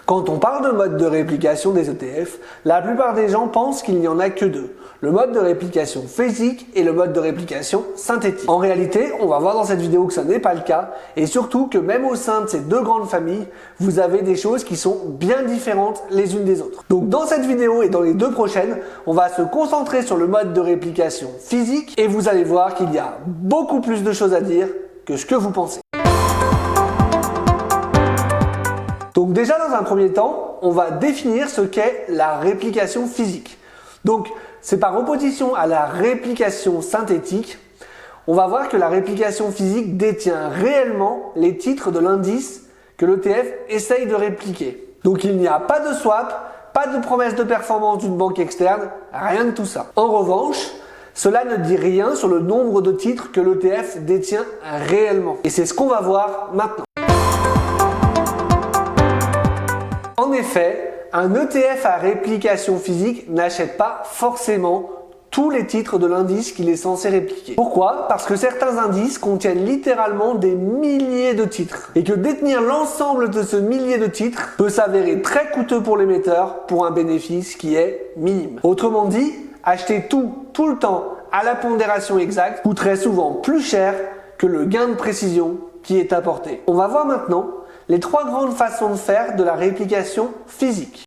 Quand on parle de mode de réplication des ETF, la plupart des gens pensent qu'il n'y en a que deux. Le mode de réplication physique et le mode de réplication synthétique. En réalité, on va voir dans cette vidéo que ça n'est pas le cas et surtout que même au sein de ces deux grandes familles, vous avez des choses qui sont bien différentes les unes des autres. Donc dans cette vidéo et dans les deux prochaines, on va se concentrer sur le mode de réplication physique et vous allez voir qu'il y a beaucoup plus de choses à dire que ce que vous pensez. Donc déjà dans un premier temps, on va définir ce qu'est la réplication physique. Donc c'est par opposition à la réplication synthétique, on va voir que la réplication physique détient réellement les titres de l'indice que l'ETF essaye de répliquer. Donc il n'y a pas de swap, pas de promesse de performance d'une banque externe, rien de tout ça. En revanche, cela ne dit rien sur le nombre de titres que l'ETF détient réellement. Et c'est ce qu'on va voir maintenant. En effet, un ETF à réplication physique n'achète pas forcément tous les titres de l'indice qu'il est censé répliquer. Pourquoi? Parce que certains indices contiennent littéralement des milliers de titres et que détenir l'ensemble de ce millier de titres peut s'avérer très coûteux pour l'émetteur pour un bénéfice qui est minime. Autrement dit, acheter tout le temps à la pondération exacte coûterait souvent plus cher que le gain de précision qui est apporté. On va voir maintenant les trois grandes façons de faire de la réplication physique.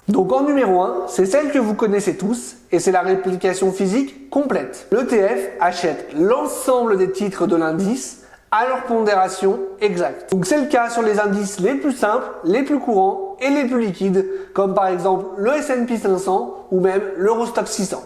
Donc en numéro 1, c'est celle que vous connaissez tous et c'est la réplication physique complète. L'ETF achète l'ensemble des titres de l'indice à leur pondération exacte. Donc c'est le cas sur les indices les plus simples, les plus courants et les plus liquides, comme par exemple le S&P 500 ou même l'Eurostoxx 600.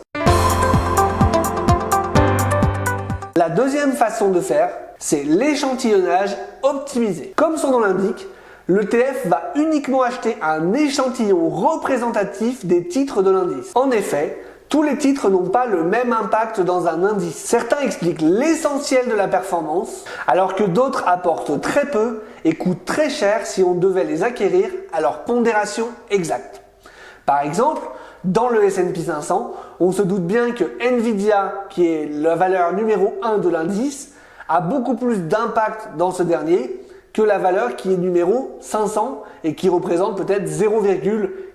La deuxième façon de faire, c'est l'échantillonnage optimisé. Comme son nom l'indique, l'ETF va uniquement acheter un échantillon représentatif des titres de l'indice. En effet, tous les titres n'ont pas le même impact dans un indice. Certains expliquent l'essentiel de la performance, alors que d'autres apportent très peu et coûtent très cher si on devait les acquérir à leur pondération exacte. Par exemple, dans le S&P 500, on se doute bien que Nvidia, qui est la valeur numéro 1 de l'indice, a beaucoup plus d'impact dans ce dernier que la valeur qui est numéro 500 et qui représente peut-être 0,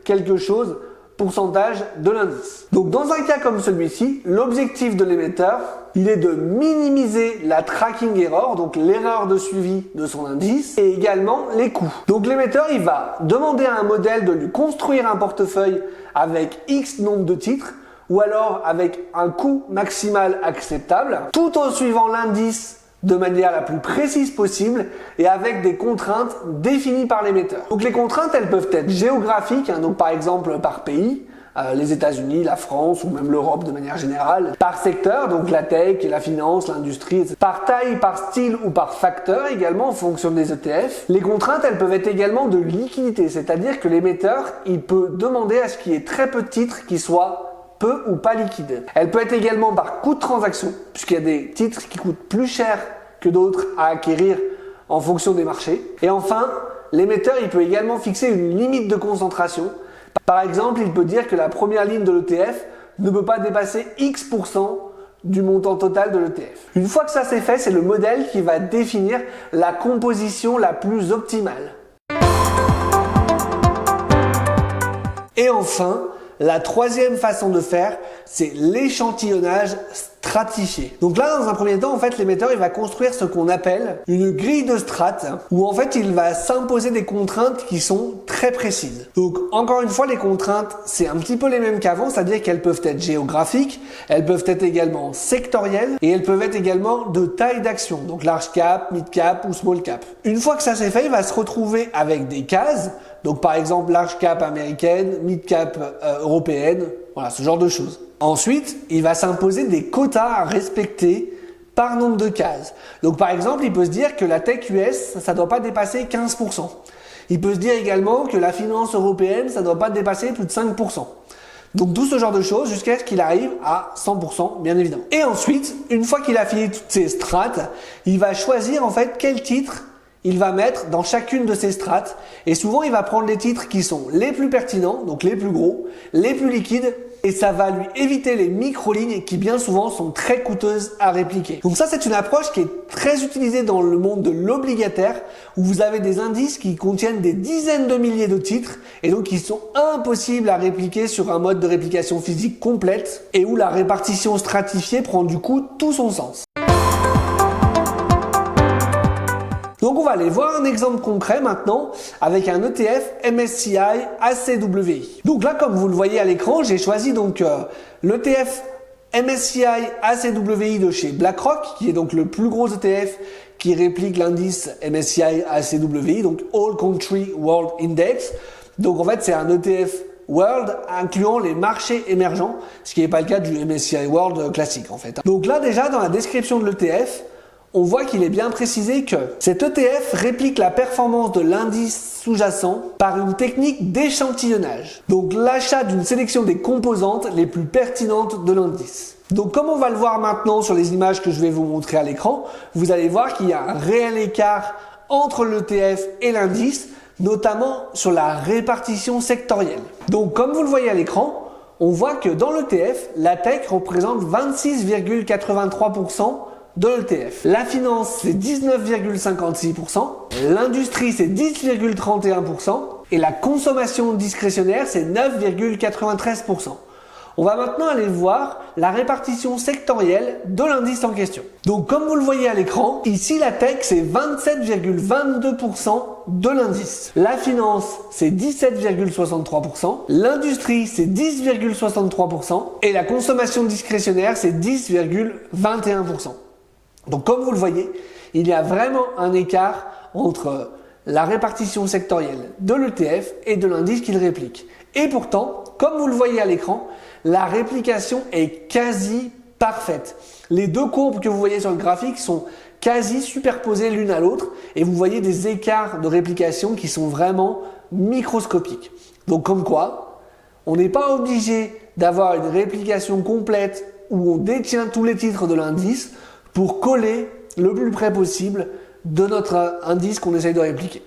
quelque chose pourcentage de l'indice. Donc dans un cas comme celui-ci, l'objectif de l'émetteur, il est de minimiser la tracking error, donc l'erreur de suivi de son indice, et également les coûts. Donc l'émetteur, il va demander à un modèle de lui construire un portefeuille avec X nombre de titres, ou alors avec un coût maximal acceptable, tout en suivant l'indice de manière la plus précise possible et avec des contraintes définies par l'émetteur. Donc les contraintes, elles peuvent être géographiques, donc par exemple par pays, les États-Unis, la France ou même l'Europe de manière générale, par secteur, donc la tech, la finance, l'industrie, etc. Par taille, par style ou par facteur également en fonction des ETF. Les contraintes, elles peuvent être également de liquidité, c'est-à-dire que l'émetteur, il peut demander à ce qu'il y ait très peu de titres qui soient peu ou pas liquide. Elle peut être également par coût de transaction, puisqu'il y a des titres qui coûtent plus cher que d'autres à acquérir en fonction des marchés. Et enfin, l'émetteur, il peut également fixer une limite de concentration. Par exemple, il peut dire que la première ligne de l'ETF ne peut pas dépasser X% du montant total de l'ETF. Une fois que ça c'est fait, c'est le modèle qui va définir la composition la plus optimale. Et enfin, la troisième façon de faire, c'est l'échantillonnage stratifié. Donc là, dans un premier temps, en fait, l'émetteur, il va construire ce qu'on appelle une grille de strates, où en fait, il va s'imposer des contraintes qui sont très précises. Donc, encore une fois, les contraintes, c'est un petit peu les mêmes qu'avant, c'est-à-dire qu'elles peuvent être géographiques, elles peuvent être également sectorielles, et elles peuvent être également de taille d'action, donc large cap, mid cap ou small cap. Une fois que ça c'est fait, il va se retrouver avec des cases. Donc par exemple large cap américaine, mid cap européenne, voilà ce genre de choses. Ensuite, il va s'imposer des quotas à respecter par nombre de cases. Donc par exemple, il peut se dire que la tech US, ça ne doit pas dépasser 15%. Il peut se dire également que la finance européenne, ça ne doit pas dépasser plus de 5%. Donc tout ce genre de choses jusqu'à ce qu'il arrive à 100% bien évidemment. Et ensuite, une fois qu'il a fini toutes ces strates, il va choisir en fait quel titre il va mettre dans chacune de ces strates et souvent il va prendre les titres qui sont les plus pertinents, donc les plus gros, les plus liquides et ça va lui éviter les micro-lignes qui bien souvent sont très coûteuses à répliquer. Donc ça, c'est une approche qui est très utilisée dans le monde de l'obligataire, où vous avez des indices qui contiennent des dizaines de milliers de titres et donc qui sont impossibles à répliquer sur un mode de réplication physique complète et où la répartition stratifiée prend du coup tout son sens. Donc on va aller voir un exemple concret maintenant avec un ETF MSCI ACWI. Donc là, comme vous le voyez à l'écran, j'ai choisi donc l'ETF MSCI ACWI de chez BlackRock, qui est donc le plus gros ETF qui réplique l'indice MSCI ACWI, donc All Country World Index. Donc en fait, c'est un ETF World incluant les marchés émergents, ce qui n'est pas le cas du MSCI World classique en fait. Donc là déjà, dans la description de l'ETF, on voit qu'il est bien précisé que cet ETF réplique la performance de l'indice sous-jacent par une technique d'échantillonnage. Donc l'achat d'une sélection des composantes les plus pertinentes de l'indice. Donc comme on va le voir maintenant sur les images que je vais vous montrer à l'écran, vous allez voir qu'il y a un réel écart entre l'ETF et l'indice, notamment sur la répartition sectorielle. Donc comme vous le voyez à l'écran, on voit que dans l'ETF, la tech représente 26,83% de l'ETF. La finance, c'est 19,56%, l'industrie, c'est 10,31% et la consommation discrétionnaire, c'est 9,93%. On va maintenant aller voir la répartition sectorielle de l'indice en question. Donc comme vous le voyez à l'écran, ici la tech c'est 27,22% de l'indice. La finance c'est 17,63%, l'industrie c'est 10,63% et la consommation discrétionnaire c'est 10,21%. Donc comme vous le voyez, il y a vraiment un écart entre la répartition sectorielle de l'ETF et de l'indice qu'il réplique. Et pourtant, comme vous le voyez à l'écran, la réplication est quasi parfaite. Les deux courbes que vous voyez sur le graphique sont quasi superposées l'une à l'autre et vous voyez des écarts de réplication qui sont vraiment microscopiques. Donc comme quoi, on n'est pas obligé d'avoir une réplication complète où on détient tous les titres de l'indice pour coller le plus près possible de notre indice qu'on essaye de répliquer.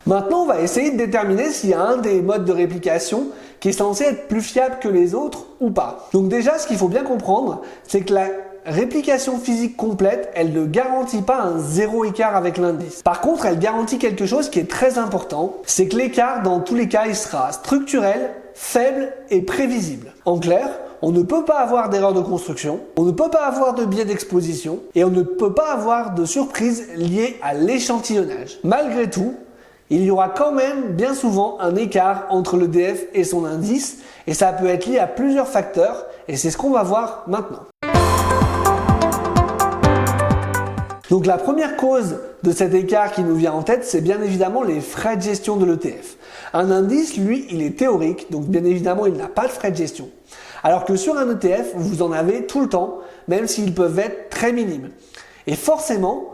Maintenant, on va essayer de déterminer s'il y a un des modes de réplication qui est censé être plus fiable que les autres ou pas. Donc déjà, ce qu'il faut bien comprendre, c'est que la réplication physique complète, elle ne garantit pas un zéro écart avec l'indice. Par contre, elle garantit quelque chose qui est très important, c'est que l'écart, dans tous les cas, il sera structurel, faible et prévisible. En clair, on ne peut pas avoir d'erreur de construction, on ne peut pas avoir de biais d'exposition et on ne peut pas avoir de surprise liée à l'échantillonnage. Malgré tout, il y aura quand même bien souvent un écart entre l'ETF et son indice et ça peut être lié à plusieurs facteurs et c'est ce qu'on va voir maintenant. Donc la première cause de cet écart qui nous vient en tête, c'est bien évidemment les frais de gestion de l'ETF. Un indice, lui, il est théorique, donc bien évidemment il n'a pas de frais de gestion. Alors que sur un ETF, vous en avez tout le temps, même s'ils peuvent être très minimes. Et forcément,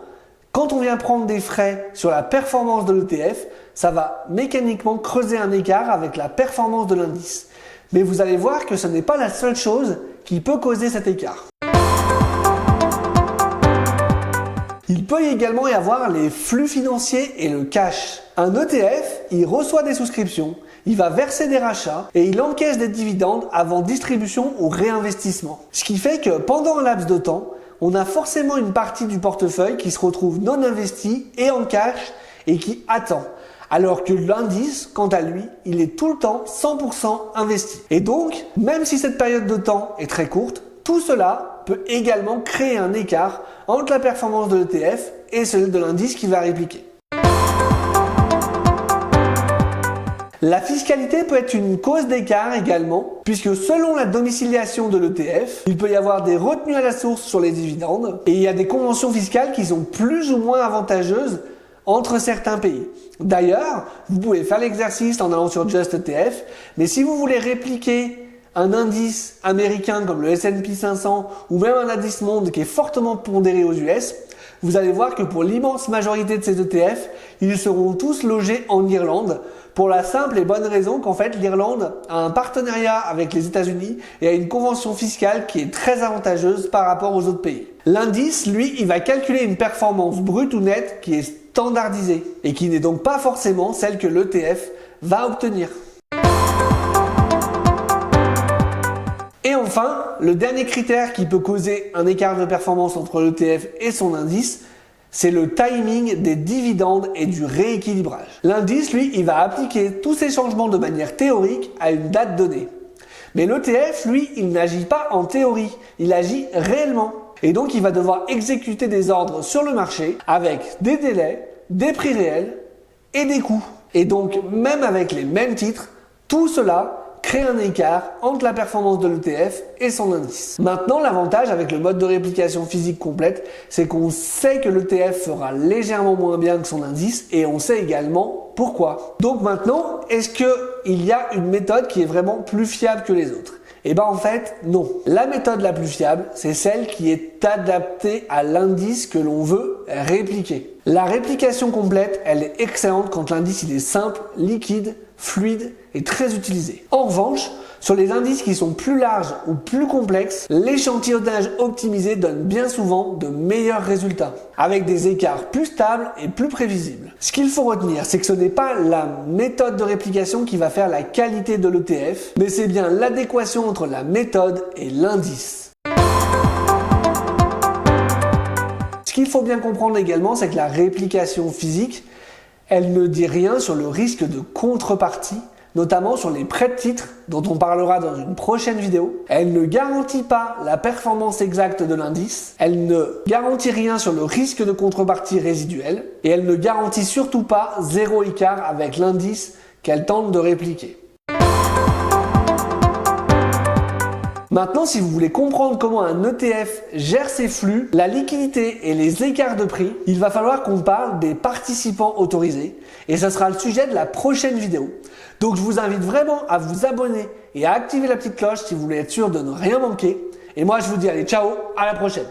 quand on vient prendre des frais sur la performance de l'ETF, ça va mécaniquement creuser un écart avec la performance de l'indice. Mais vous allez voir que ce n'est pas la seule chose qui peut causer cet écart. Il peut également y avoir les flux financiers et le cash. Un ETF, il reçoit des souscriptions, il va verser des rachats et il encaisse des dividendes avant distribution ou réinvestissement. Ce qui fait que pendant un laps de temps, on a forcément une partie du portefeuille qui se retrouve non investie et en cash et qui attend. Alors que l'indice, quant à lui, il est tout le temps 100% investi. Et donc, même si cette période de temps est très courte, tout cela peut également créer un écart entre la performance de l'ETF et celle de l'indice qui va répliquer. La fiscalité peut être une cause d'écart également, puisque selon la domiciliation de l'ETF, il peut y avoir des retenues à la source sur les dividendes et il y a des conventions fiscales qui sont plus ou moins avantageuses entre certains pays. D'ailleurs, vous pouvez faire l'exercice en allant sur Just ETF, mais si vous voulez répliquer un indice américain comme le S&P 500 ou même un indice monde qui est fortement pondéré aux US, vous allez voir que pour l'immense majorité de ces ETF, ils seront tous logés en Irlande pour la simple et bonne raison qu'en fait l'Irlande a un partenariat avec les États-Unis et a une convention fiscale qui est très avantageuse par rapport aux autres pays. L'indice, lui, il va calculer une performance brute ou nette qui est standardisée et qui n'est donc pas forcément celle que l'ETF va obtenir. Et enfin, le dernier critère qui peut causer un écart de performance entre l'ETF et son indice, c'est le timing des dividendes et du rééquilibrage. L'indice, lui, il va appliquer tous ces changements de manière théorique à une date donnée. Mais l'ETF, lui, il n'agit pas en théorie, il agit réellement. Et donc, il va devoir exécuter des ordres sur le marché avec des délais, des prix réels et des coûts. Et donc, même avec les mêmes titres, tout cela crée un écart entre la performance de l'ETF et son indice. Maintenant, l'avantage avec le mode de réplication physique complète, c'est qu'on sait que l'ETF fera légèrement moins bien que son indice et on sait également pourquoi. Donc maintenant, est-ce qu'il y a une méthode qui est vraiment plus fiable que les autres ? Eh bien en fait, non. La méthode la plus fiable, c'est celle qui est adaptée à l'indice que l'on veut répliquer. La réplication complète, elle est excellente quand l'indice il est simple, liquide, fluide et très utilisé. En revanche, sur les indices qui sont plus larges ou plus complexes, l'échantillonnage optimisé donne bien souvent de meilleurs résultats, avec des écarts plus stables et plus prévisibles. Ce qu'il faut retenir, c'est que ce n'est pas la méthode de réplication qui va faire la qualité de l'ETF, mais c'est bien l'adéquation entre la méthode et l'indice. Ce qu'il faut bien comprendre également, c'est que la réplication physique, elle ne dit rien sur le risque de contrepartie, notamment sur les prêts de titres dont on parlera dans une prochaine vidéo. Elle ne garantit pas la performance exacte de l'indice, elle ne garantit rien sur le risque de contrepartie résiduelle et elle ne garantit surtout pas zéro écart avec l'indice qu'elle tente de répliquer. Maintenant, si vous voulez comprendre comment un ETF gère ses flux, la liquidité et les écarts de prix, il va falloir qu'on parle des participants autorisés et ce sera le sujet de la prochaine vidéo. Donc je vous invite vraiment à vous abonner et à activer la petite cloche si vous voulez être sûr de ne rien manquer. Et moi je vous dis allez ciao, à la prochaine.